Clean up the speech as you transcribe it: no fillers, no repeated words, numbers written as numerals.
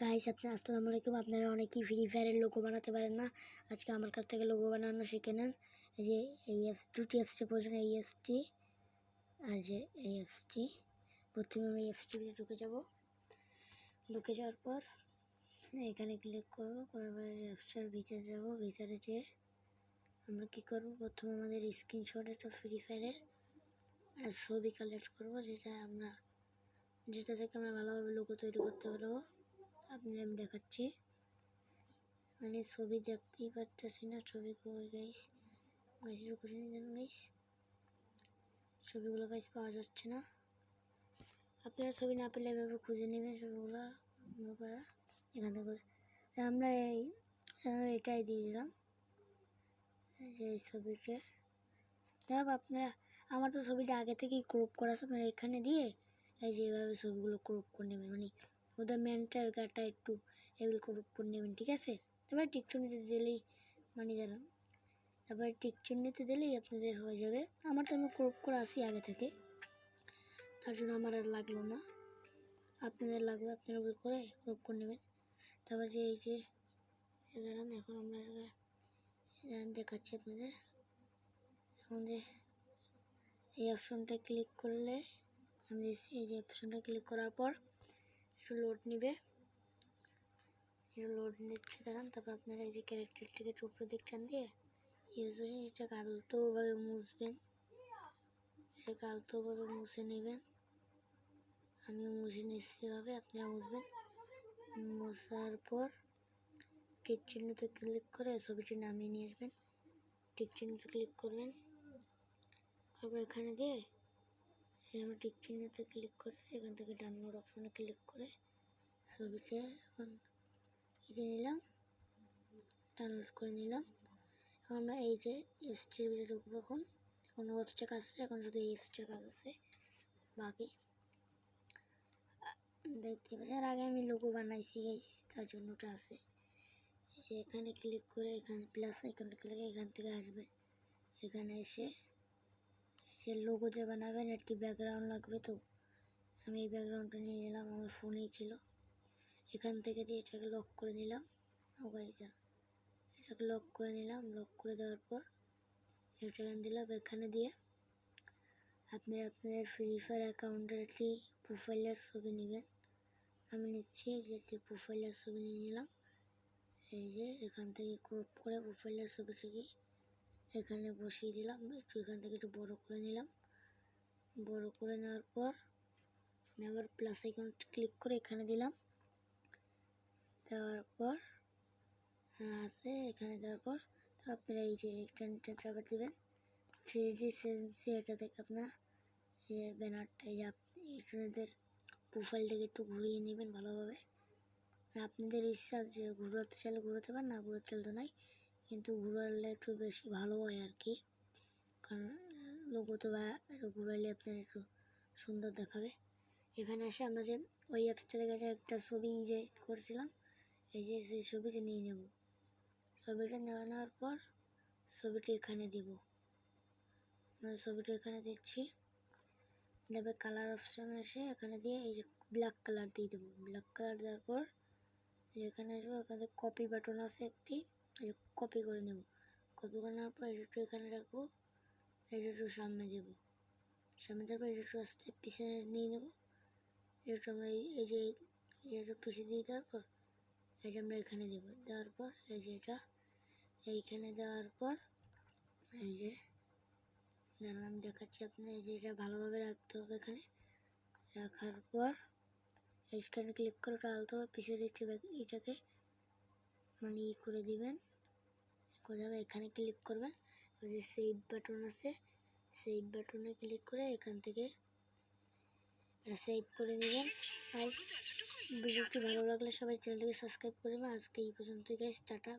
Guys আসসালামু আলাইকুম। আপনারা অনেকেই ফ্রি ফায়ারের লোগো বানাতে পারেন না। আজকে আমার কাছ থেকে লোগো বানানো শিখে নেন। এই যে এই দুটি অ্যাপসটি প্রয়োজন, এই অ্যাপসটি আর যে এই অ্যাপসটি। প্রথমে আমি অ্যাপসটিতে ঢুকে যাব। ঢুকে যাওয়ার পর এখানে ক্লিক করব, করার পর অ্যাপসটার ভিতরে যাব। ভিতরে যেয়ে আমরা কী করব, প্রথমে আমাদের স্ক্রিনশট একটা ফ্রি ফায়ারের একটা ছবি কালেক্ট করব, যেটা থেকে আমরা ভালোভাবে লোগো তৈরি করতে পারবো। আমি দেখাচ্ছি, মানে ছবি দেখতেই পারতেছি না, ছবি কই গাইস খুঁজে নিন গাইস, ছবিগুলো গাইস পাওয়া যাচ্ছে না। আপনারা ছবি না পেলে এভাবে খুঁজে নেবেন ছবিগুলো। এখান থেকে আমরা এটাই দিয়ে দিলাম, এই ছবিটা। তারপর আপনারা, আমার তো ছবিটা আগে থেকেই ক্রপ করা আছে, আপনারা এখানে দিয়ে এই যে এভাবে ছবিগুলো ক্রপ করে নেবেন, মানে ওদের মেন্টাল গাটা একটু এভাবে ক্রপ করে নেবেন, ঠিক আছে। তারপরে টিকচিহ্নিতে দিলেই তারপরে টিকচিহ্নিতে দিলেই আপনাদের হয়ে যাবে। আমার তো আমি ক্রপ করে আসি আগে থেকে, তার জন্য আমার আর লাগলো না। আপনাদের লাগবে, আপনারা ভুল করে ক্রপ করে নেবেন। তারপর যে এই যে দাঁড়ান, এখন আমরা দেখাচ্ছি আপনাদের। এখন যে এই অপশনটা ক্লিক করলে আমি এই যে অপশনটা ক্লিক করার পর একটু লোড নিবে, লোড নিচ্ছে দাঁড়ান। তারপর আপনারা এই যে ক্যারেক্টারটাকে উপরের দিক টান দিয়ে এটাকে আলতোভাবে মুছবেন, এটাকে আলতোভাবে মুছে নেবেন। আমিও মুছে নিচ্ছি এভাবে, আপনারা মুছবেন। মোছার পর টিক চিহ্নতে ক্লিক করে ছবিটি নামিয়ে নিয়ে আসবেন। টিক চিহ্নতে ক্লিক করবেন, তারপর এখানে দিয়ে আমরা টিক চিহ্নতে ক্লিক করছি, এখান থেকে ডাউনলোড অপশনে ক্লিক করে ছবিটা এখন এই যে নিলাম, ডাউনলোড করে নিলাম। এখন আমরা এই যে অ্যাপসটির ভিতরে ঢুকবো। এখন ওয়েবসটার কাজ আছে, এখন শুধু এই অ্যাপসটার কাজ আছে বাকি দেখতে পাচ্ছি। আর আগে আমি লোগো বানাইছি, তার জন্য ওটা আছে। এই যে এখানে ক্লিক করে এখানে প্লাস আইকনে ক্লিক করে এখান থেকে আসবে। এখানে এসে যে লোগো যে বানাবেন একটি ব্যাকগ্রাউন্ড লাগবে, তো আমি এই ব্যাকগ্রাউন্ডটা নিয়ে নিলাম, আমার ফোনেই ছিল। এখান থেকে দিয়ে এটাকে লক করে নিলাম, এটাকে লক করে নিলাম। লক করে দেওয়ার পর এটা দিলাম। এখানে দিয়ে আপনারা আপনাদের ফ্রি ফায়ার অ্যাকাউন্টের একটি প্রোফাইলের ছবি নেবেন। আমি নিচ্ছি যে একটি প্রোফাইলের ছবি নিয়ে নিলাম। এই যে এখান থেকে ক্রপ করে প্রোফাইলের ছবিটিকে এখানে বসিয়ে দিলাম। একটু এখান থেকে একটু বড় করে নিলাম। বড় করে নেওয়ার পর আমি আবার প্লাস আইকন ক্লিক করে এখানে দিলাম। দেওয়ার পর আছে এখানে দেওয়ার পর তো আপনারা এই যে একটা আবার দেবেন 3D সেন্সি। এটা থেকে আপনারা এই যে ব্যানারটা আপনাদের প্রোফাইলটাকে একটু ঘুরিয়ে নেবেন ভালোভাবে। আপনাদের ইচ্ছা যে ঘুরাতে চাইলে ঘুরাতে পারেন, না ঘুরাতে চাইলে নাই, কিন্তু ঘুরালে একটু বেশি ভালো হয় আর কি, কারণ লোগোতে বা একটু ঘুরাইলে আপনার একটু সুন্দর দেখাবে। এখানে এসে আমরা যে ওই অ্যাপসটা থেকে যে একটা ছবি যে করেছিলাম, এই যে সেই ছবিটা নিয়ে নেব। ছবিটা নেওয়ার পর ছবিটা এখানে দিব, আমরা ছবিটা এখানে দিচ্ছি। তারপরে কালার অপশানে এসে এখানে দিয়ে এই যে ব্ল্যাক কালার দিয়ে দেবো। ব্ল্যাক কালার দেওয়ার পর এখানে আসবো, এখানে কপি বাটন আছে একটি, কপি করে নেব। কপি করে নেওয়ার পর এটা একটু এখানে রাখবো, এটা একটু সামনে দেবো। সামনে দেওয়ার পর এটা একটু আস্তে পিছনে নিয়ে নেবো। এটা আমরা এই যে এটা পিছিয়ে দিয়ে দেওয়ার পর এটা আমরা এখানে দেবো। দেওয়ার পর এই যে এটা এইখানে দেওয়ার পর এই যে দাঁড়ান আমি দেখাচ্ছি আপনার, এই যে এটা ভালোভাবে রাখতে হবে। এখানে রাখার পর এইখানে ক্লিক করে ওটা আলতোভাবে পিছিয়ে দিচ্ছি, এটাকে মানে করে দিবেন। কোথাও এখানে ক্লিক করবেন, ওই যে সেভ বাটন আছে, সেভ বাটনে ক্লিক করে এখান থেকে এটা সেভ করে দিবেন। আর ভিডিওটি ভালো লাগলে সবাই চ্যানেলটিকে সাবস্ক্রাইব করবেন। আজকে এই পর্যন্তই গাইস, টাটা।